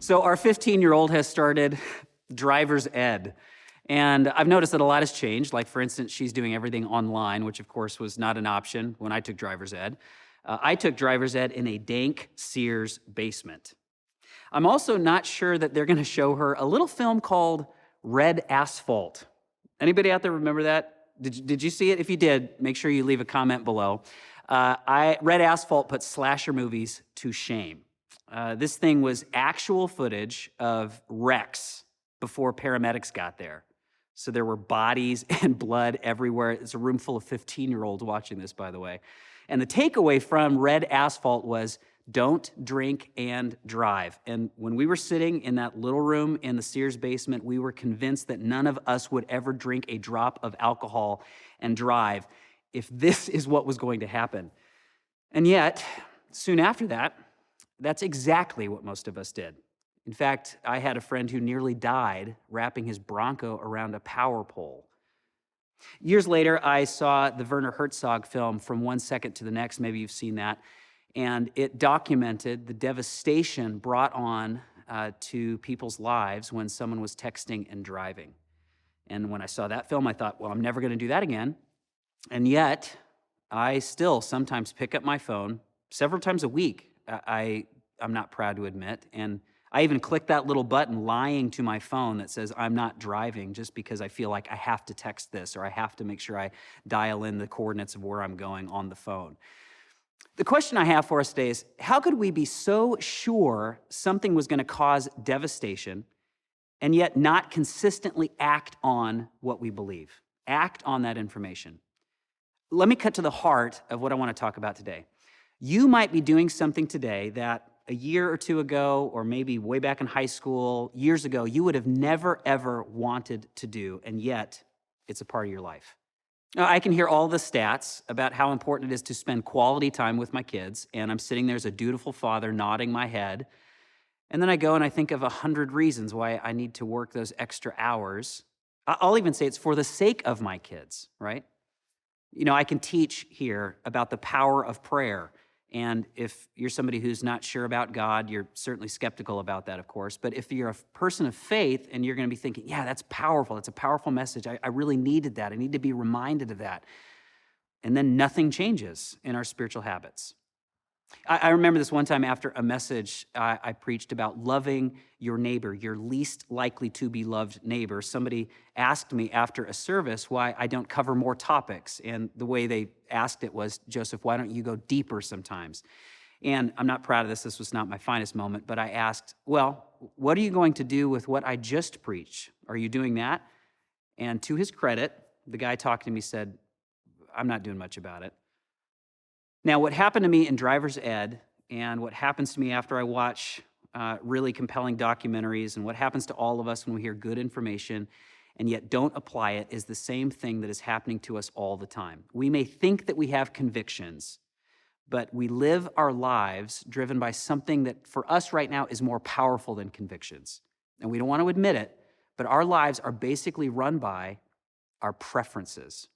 So our 15-year-old has started driver's ed. And I've noticed that a lot has changed. Like, for instance, she's doing everything online, which of course was not an option when I took driver's ed. I took driver's ed in a dank Sears basement. I'm also not sure that they're going to show her a little film called Red Asphalt. Anybody out there remember that? Did you see it? If you did, make sure you leave a comment below. Red Asphalt put slasher movies to shame. This thing was actual footage of wrecks before paramedics got there. So there were bodies and blood everywhere. It's a room full of 15-year-olds watching this, by the way. And the takeaway from Red Asphalt was, don't drink and drive. And when we were sitting in that little room in the Sears basement, we were convinced that none of us would ever drink a drop of alcohol and drive if this is what was going to happen. And yet, soon after that, that's exactly what most of us did. In fact, I had a friend who nearly died wrapping his Bronco around a power pole. Years later, I saw the Werner Herzog film From One Second to the Next. Maybe you've seen that. And it documented the devastation brought on to people's lives when someone was texting and driving. And when I saw that film, I thought, well, I'm never going to do that again. And yet, I still sometimes pick up my phone several times a week. I'm not proud to admit. And I even click that little button lying to my phone that says I'm not driving, just because I feel like I have to text this, or I have to make sure I dial in the coordinates of where I'm going on the phone. The question I have for us today is, how could we be so sure something was going to cause devastation and yet not consistently act on what we believe, act on that information? Let me cut to the heart of what I want to talk about today. You might be doing something today that a year or two ago, or maybe way back in high school, years ago, you would have never, ever wanted to do, and yet it's a part of your life. Now, I can hear all the stats about how important it is to spend quality time with my kids, and I'm sitting there as a dutiful father nodding my head, and then I go and I think of 100 reasons why I need to work those extra hours. I'll even say it's for the sake of my kids, right? You know, I can teach here about the power of prayer. And if you're somebody who's not sure about God, you're certainly skeptical about that, of course. But if you're a person of faith and you're going to be thinking, yeah, that's powerful. That's a powerful message. I really needed that. I need to be reminded of that. And then nothing changes in our spiritual habits. I remember this one time after a message I preached about loving your neighbor, your least likely to be loved neighbor. Somebody asked me after a service why I don't cover more topics. And the way they asked it was, Joseph, why don't you go deeper sometimes? And I'm not proud of this. This was not my finest moment. But I asked, well, what are you going to do with what I just preached? Are you doing that? And to his credit, the guy talking to me said, I'm not doing much about it. Now, what happened to me in driver's ed, and what happens to me after I watch really compelling documentaries, and what happens to all of us when we hear good information and yet don't apply it, is the same thing that is happening to us all the time. We may think that we have convictions, but we live our lives driven by something that for us right now is more powerful than convictions. And we don't want to admit it, but our lives are basically run by our preferences.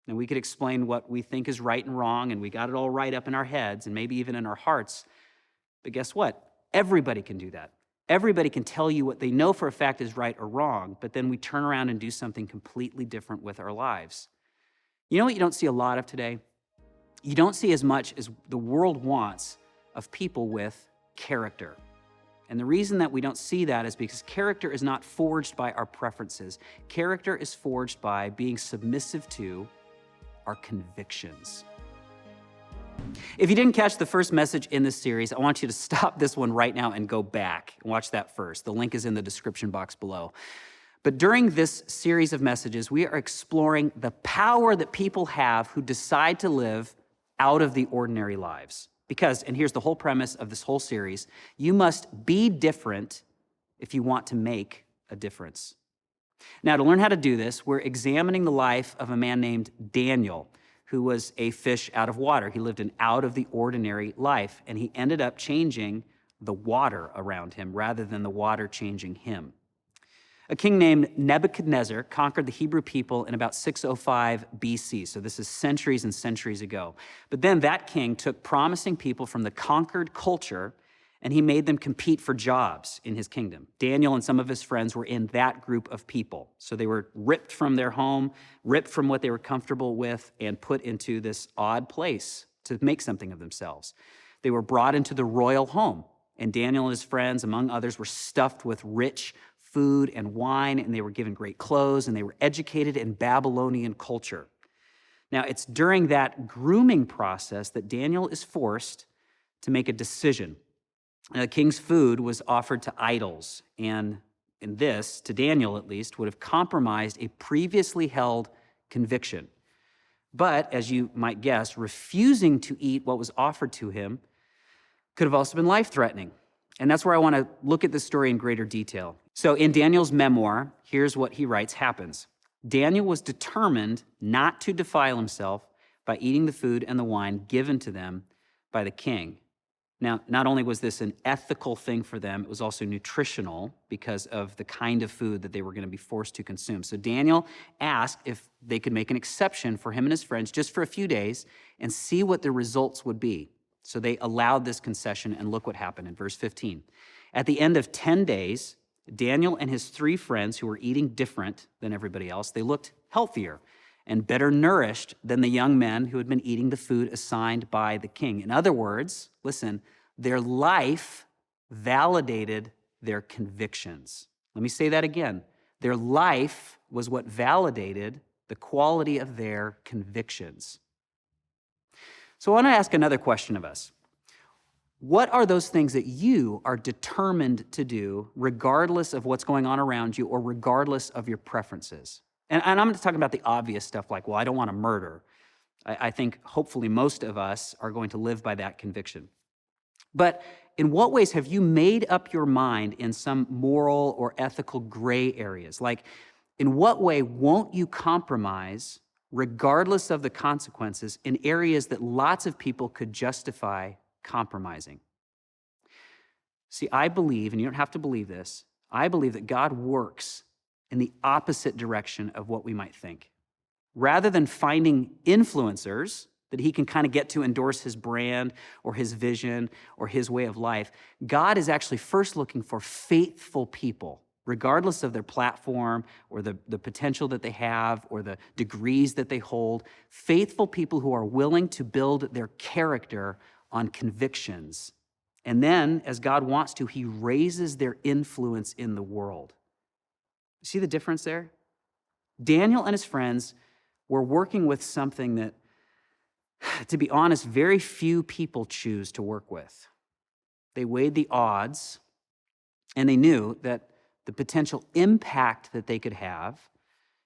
And we could explain what we think is right and wrong, and we got it all right up in our heads and maybe even in our hearts. But guess what? Everybody can do that. Everybody can tell you what they know for a fact is right or wrong, but then we turn around and do something completely different with our lives. You know what you don't see a lot of today? You don't see as much as the world wants of people with character. And the reason that we don't see that is because character is not forged by our preferences. Character is forged by being submissive to our convictions. If you didn't catch the first message in this series, I want you to stop this one right now and go back and watch that first. The link is in the description box below. But during this series of messages, we are exploring the power that people have who decide to live out of the ordinary lives. Because, and here's the whole premise of this whole series, you must be different if you want to make a difference. Now, to learn how to do this, we're examining the life of a man named Daniel, who was a fish out of water. He lived an out of the ordinary life, and he ended up changing the water around him rather than the water changing him. A king named Nebuchadnezzar conquered the Hebrew people in about 605 BC, so this is centuries and centuries ago. But then that king took promising people from the conquered culture and he made them compete for jobs in his kingdom. Daniel and some of his friends were in that group of people. So they were ripped from their home, ripped from what they were comfortable with, and put into this odd place to make something of themselves. They were brought into the royal home, and Daniel and his friends, among others, were stuffed with rich food and wine, and they were given great clothes, and they were educated in Babylonian culture. Now, it's during that grooming process that Daniel is forced to make a decision. The king's food was offered to idols, and in this, to Daniel at least, would have compromised a previously held conviction. But, as you might guess, refusing to eat what was offered to him could have also been life-threatening. And that's where I want to look at this story in greater detail. So in Daniel's memoir, here's what he writes happens. Daniel was determined not to defile himself by eating the food and the wine given to them by the king. Now, not only was this an ethical thing for them, it was also nutritional because of the kind of food that they were going to be forced to consume. So Daniel asked if they could make an exception for him and his friends just for a few days and see what the results would be. So they allowed this concession, and look what happened in verse 15. At the end of 10 days, Daniel and his 3 friends who were eating different than everybody else, they looked healthier and better nourished than the young men who had been eating the food assigned by the king. In other words, listen, their life validated their convictions. Let me say that again. Their life was what validated the quality of their convictions. So I want to ask another question of us. What are those things that you are determined to do regardless of what's going on around you or regardless of your preferences? And I'm not talking about the obvious stuff like, well, I don't want to murder. I think hopefully most of us are going to live by that conviction. But in what ways have you made up your mind in some moral or ethical gray areas? Like, in what way won't you compromise regardless of the consequences in areas that lots of people could justify compromising? See, I believe, and you don't have to believe this, I believe that God works in the opposite direction of what we might think. Rather than finding influencers that he can kind of get to endorse his brand or his vision or his way of life, God is actually first looking for faithful people, regardless of their platform or the potential that they have or the degrees that they hold, faithful people who are willing to build their character on convictions. And then, as God wants to, he raises their influence in the world. See the difference there? Daniel and his friends were working with something that, to be honest, very few people choose to work with. They weighed the odds, and they knew that the potential impact that they could have,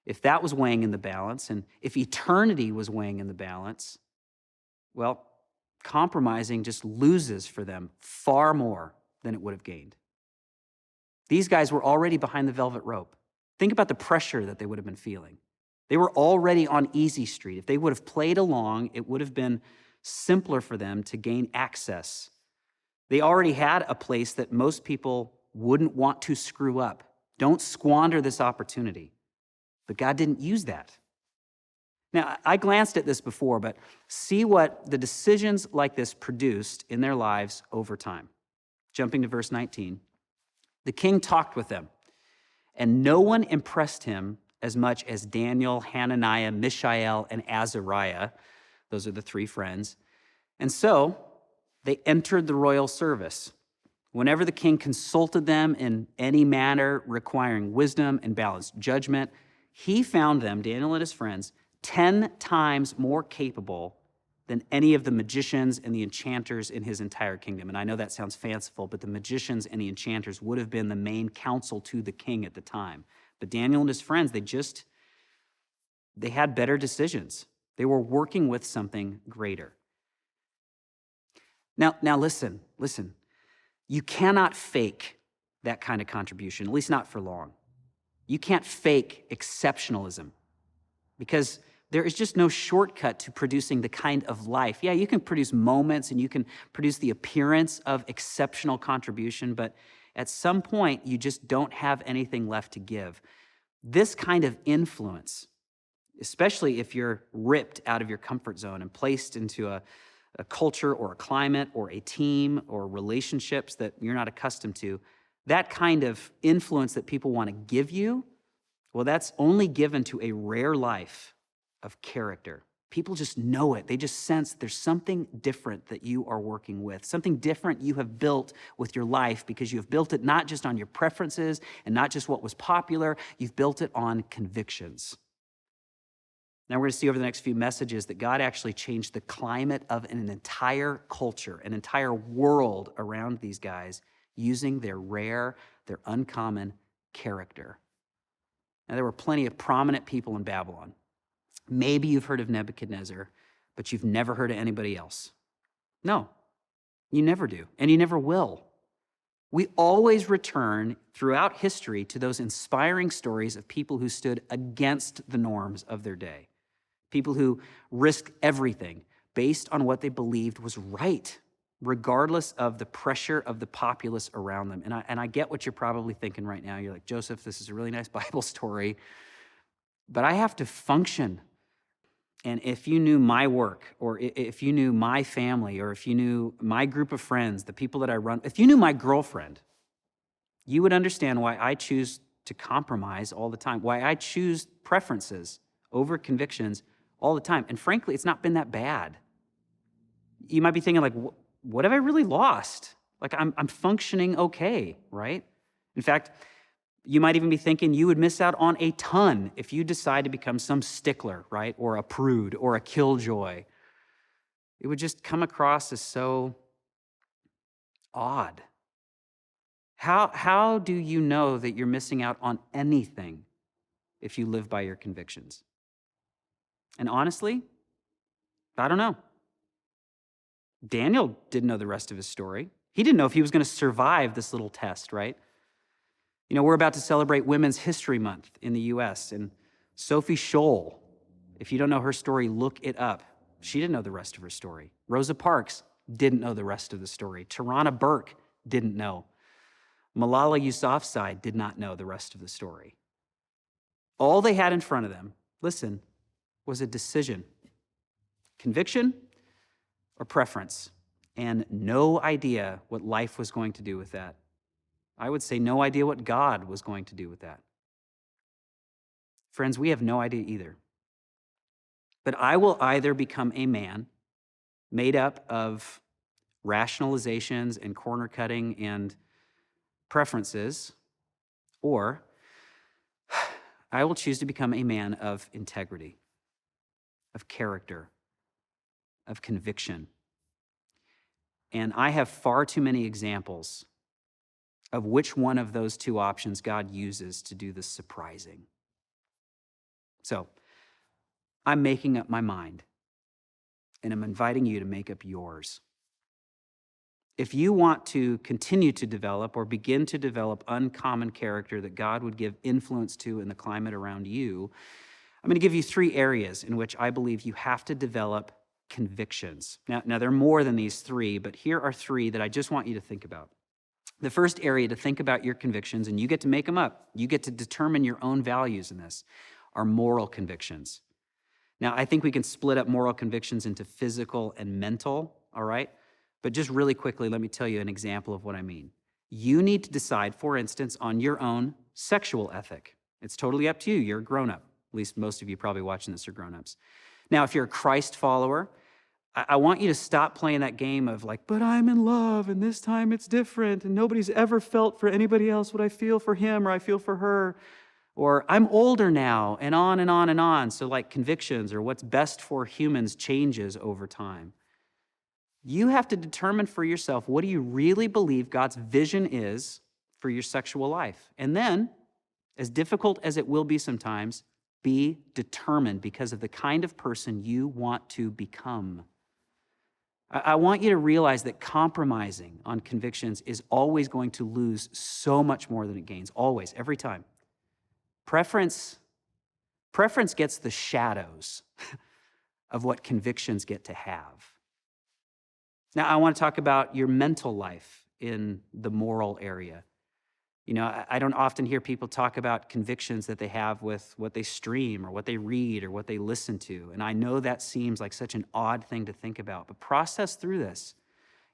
if that was weighing in the balance, and if eternity was weighing in the balance, well, compromising just loses for them far more than it would have gained. These guys were already behind the velvet rope. Think about the pressure that they would have been feeling. They were already on easy street. If they would have played along, it would have been simpler for them to gain access. They already had a place that most people wouldn't want to screw up. Don't squander this opportunity. But God didn't use that. Now, I glanced at this before, but see what the decisions like this produced in their lives over time. Jumping to verse 19. The king talked with them, and no one impressed him as much as Daniel, Hananiah, Mishael, and Azariah. Those are the 3 friends. And so they entered the royal service. Whenever the king consulted them in any manner requiring wisdom and balanced judgment, he found them, Daniel and his friends, 10 times more capable than any of the magicians and the enchanters in his entire kingdom. And I know that sounds fanciful, but the magicians and the enchanters would have been the main counsel to the king at the time. But Daniel and his friends, they had better decisions. They were working with something greater. Now listen. You cannot fake that kind of contribution, at least not for long. You can't fake exceptionalism because there is just no shortcut to producing the kind of life. Yeah, you can produce moments and you can produce the appearance of exceptional contribution, but at some point, you just don't have anything left to give. This kind of influence, especially if you're ripped out of your comfort zone and placed into a culture or a climate or a team or relationships that you're not accustomed to, that kind of influence that people want to give you, well, that's only given to a rare life of character. People just know it. They just sense there's something different that you are working with, something different you have built with your life, because you have built it not just on your preferences and not just what was popular, you've built it on convictions. Now we're going to see over the next few messages that God actually changed the climate of an entire culture, an entire world around these guys using their rare, their uncommon character. Now there were plenty of prominent people in Babylon. Maybe you've heard of Nebuchadnezzar, but you've never heard of anybody else. No, you never do, and you never will. We always return throughout history to those inspiring stories of people who stood against the norms of their day, people who risked everything based on what they believed was right, regardless of the pressure of the populace around them. And I get what you're probably thinking right now. You're like, Joseph, this is a really nice Bible story, but I have to function. And if you knew my work, or if you knew my family, or if you knew my group of friends, the people that I run, if you knew my girlfriend, you would understand why I choose to compromise all the time, why I choose preferences over convictions all the time. And frankly, it's not been that bad. You might be thinking like, what have I really lost? Like I'm functioning okay, right? In fact, you might even be thinking you would miss out on a ton if you decide to become some stickler, right? Or a prude or a killjoy. It would just come across as so odd. How do you know that you're missing out on anything if you live by your convictions? And honestly, I don't know. Daniel didn't know the rest of his story. He didn't know if he was going to survive this little test, right? You know, we're about to celebrate Women's History Month in the U.S., and Sophie Scholl, if you don't know her story, look it up. She didn't know the rest of her story. Rosa Parks didn't know the rest of the story. Tarana Burke didn't know. Malala Yousafzai did not know the rest of the story. All they had in front of them, listen, was a decision. Conviction or preference, and no idea what life was going to do with that. I would say no idea what God was going to do with that. Friends, we have no idea either. But I will either become a man made up of rationalizations and corner cutting and preferences, or I will choose to become a man of integrity, of character, of conviction. And I have far too many examples of which one of those two options God uses to do the surprising. So I'm making up my mind, and I'm inviting you to make up yours. If you want to continue to develop or begin to develop uncommon character that God would give influence to in the climate around you, I'm going to give you 3 areas in which I believe you have to develop convictions. Now there are more than these 3, but here are 3 that I just want you to think about. The first area to think about your convictions, and you get to make them up, you get to determine your own values in this, are moral convictions. Now, I think we can split up moral convictions into physical and mental, all right? But just really quickly, let me tell you an example of what I mean. You need to decide, for instance, on your own sexual ethic. It's totally up to you. You're a grown-up. At least most of you probably watching this are grown-ups. Now, if you're a Christ follower, I want you to stop playing that game of like, but I'm in love and this time it's different and nobody's ever felt for anybody else what I feel for him or I feel for her. Or I'm older now, and on and on and on. So like convictions or what's best for humans changes over time. You have to determine for yourself, what do you really believe God's vision is for your sexual life? And then, as difficult as it will be sometimes, be determined because of the kind of person you want to become. I want you to realize that compromising on convictions is always going to lose so much more than it gains, always, every time. Preference gets the shadows of what convictions get to have. Now, I want to talk about your mental life in the moral area. I don't often hear people talk about convictions that they have with what they stream or what they read or what they listen to. And I know that seems like such an odd thing to think about, but process through this.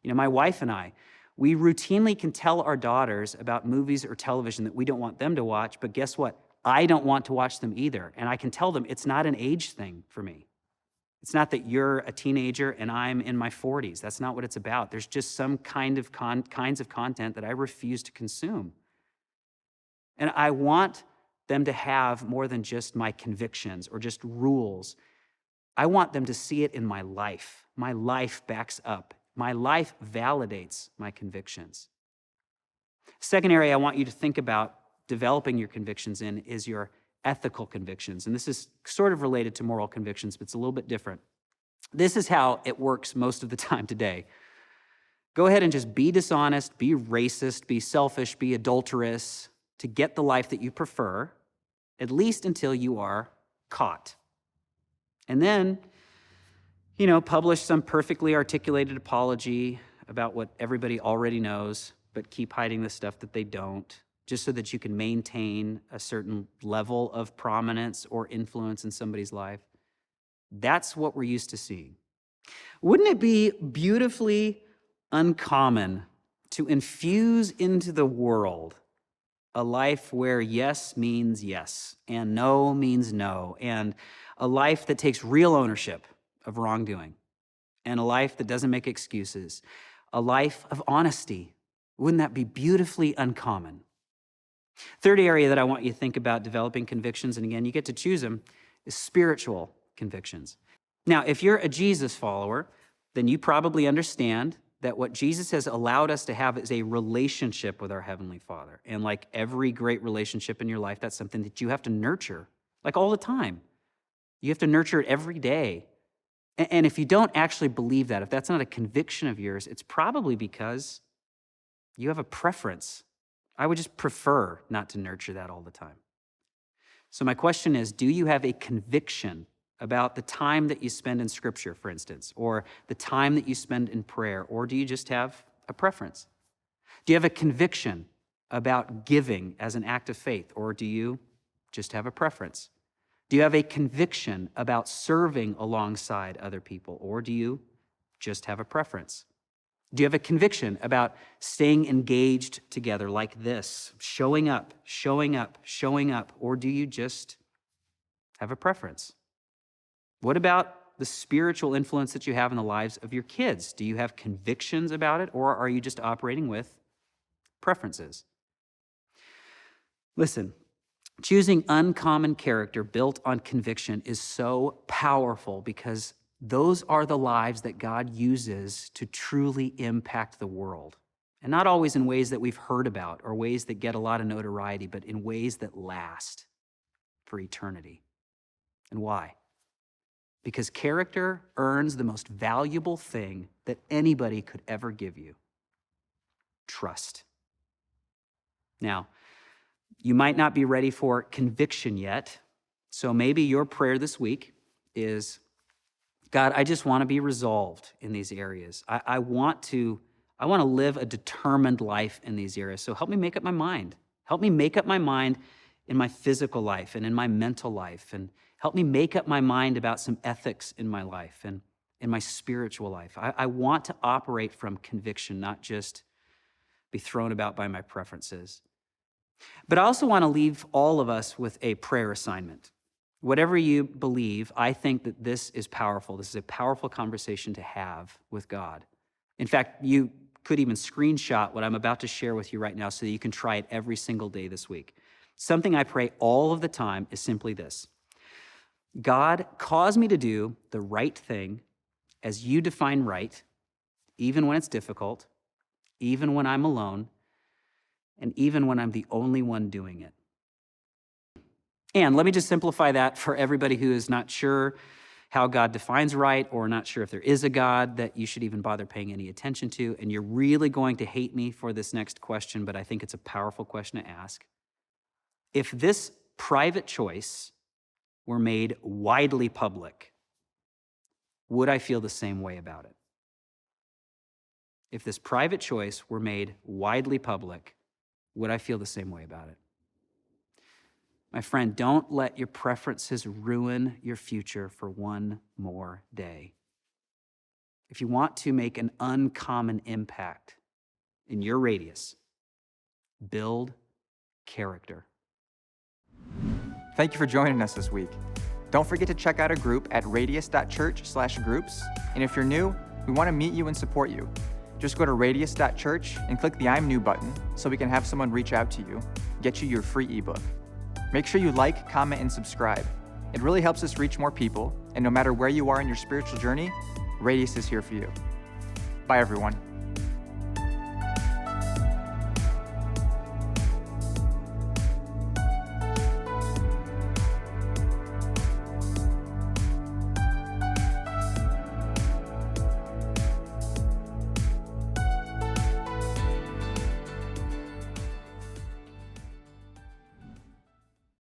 My wife and I, we routinely can tell our daughters about movies or television that we don't want them to watch, but guess what? I don't want to watch them either. And I can tell them it's not an age thing for me. It's not that you're a teenager and I'm in my 40s. That's not what it's about. There's just some kinds of content that I refuse to consume. And I want them to have more than just my convictions or just rules. I want them to see it in my life. My life backs up. My life validates my convictions. Second area I want you to think about developing your convictions in is your ethical convictions. And this is sort of related to moral convictions, but it's a little bit different. This is how it works most of the time today. Go ahead and just be dishonest, be racist, be selfish, be adulterous to get the life that you prefer, at least until you are caught. And then, publish some perfectly articulated apology about what everybody already knows, but keep hiding the stuff that they don't, just so that you can maintain a certain level of prominence or influence in somebody's life. That's what we're used to seeing. Wouldn't it be beautifully uncommon to infuse into the world a life where yes means yes and no means no, and a life that takes real ownership of wrongdoing, and a life that doesn't make excuses, a life of honesty? Wouldn't that be beautifully uncommon? Third area that I want you to think about developing convictions, and again, you get to choose them, is spiritual convictions. Now, if you're a Jesus follower, then you probably understand that what Jesus has allowed us to have is a relationship with our Heavenly Father. And like every great relationship in your life, that's something that you have to nurture, like all the time. You have to nurture it every day. And if you don't actually believe that, if that's not a conviction of yours, it's probably because you have a preference. I would just prefer not to nurture that all the time. So my question is, do you have a conviction about the time that you spend in Scripture, for instance, or the time that you spend in prayer, or do you just have a preference? Do you have a conviction about giving as an act of faith, or do you just have a preference? Do you have a conviction about serving alongside other people, or do you just have a preference? Do you have a conviction about staying engaged together like this, showing up, or do you just have a preference? What about the spiritual influence that you have in the lives of your kids? Do you have convictions about it, or are you just operating with preferences? Listen, choosing uncommon character built on conviction is so powerful because those are the lives that God uses to truly impact the world. And not always in ways that we've heard about or ways that get a lot of notoriety, but in ways that last for eternity. And why? Because character earns the most valuable thing that anybody could ever give you: trust. Now, you might not be ready for conviction yet, so maybe your prayer this week is, God, I just want to be resolved in these areas. I want to live a determined life in these areas, so help me make up my mind. Help me make up my mind in my physical life and in my mental life, and help me make up my mind about some ethics in my life and in my spiritual life. I want to operate from conviction, not just be thrown about by my preferences. But I also want to leave all of us with a prayer assignment. Whatever you believe, I think that this is powerful. This is a powerful conversation to have with God. In fact, you could even screenshot what I'm about to share with you right now so that you can try it every single day this week. Something I pray all of the time is simply this: God, cause me to do the right thing as you define right, even when it's difficult, even when I'm alone, and even when I'm the only one doing it. And let me just simplify that for everybody who is not sure how God defines right, or not sure if there is a God that you should even bother paying any attention to. And you're really going to hate me for this next question, but I think it's a powerful question to ask. If this private choice were made widely public, would I feel the same way about it? If this private choice were made widely public, would I feel the same way about it? My friend, don't let your preferences ruin your future for one more day. If you want to make an uncommon impact in your radius, build character. Thank you for joining us this week. Don't forget to check out our group at radius.church/groups. And if you're new, we want to meet you and support you. Just go to radius.church and click the I'm New button so we can have someone reach out to you, get you your free ebook. Make sure you like, comment, and subscribe. It really helps us reach more people, and no matter where you are in your spiritual journey, Radius is here for you. Bye, everyone.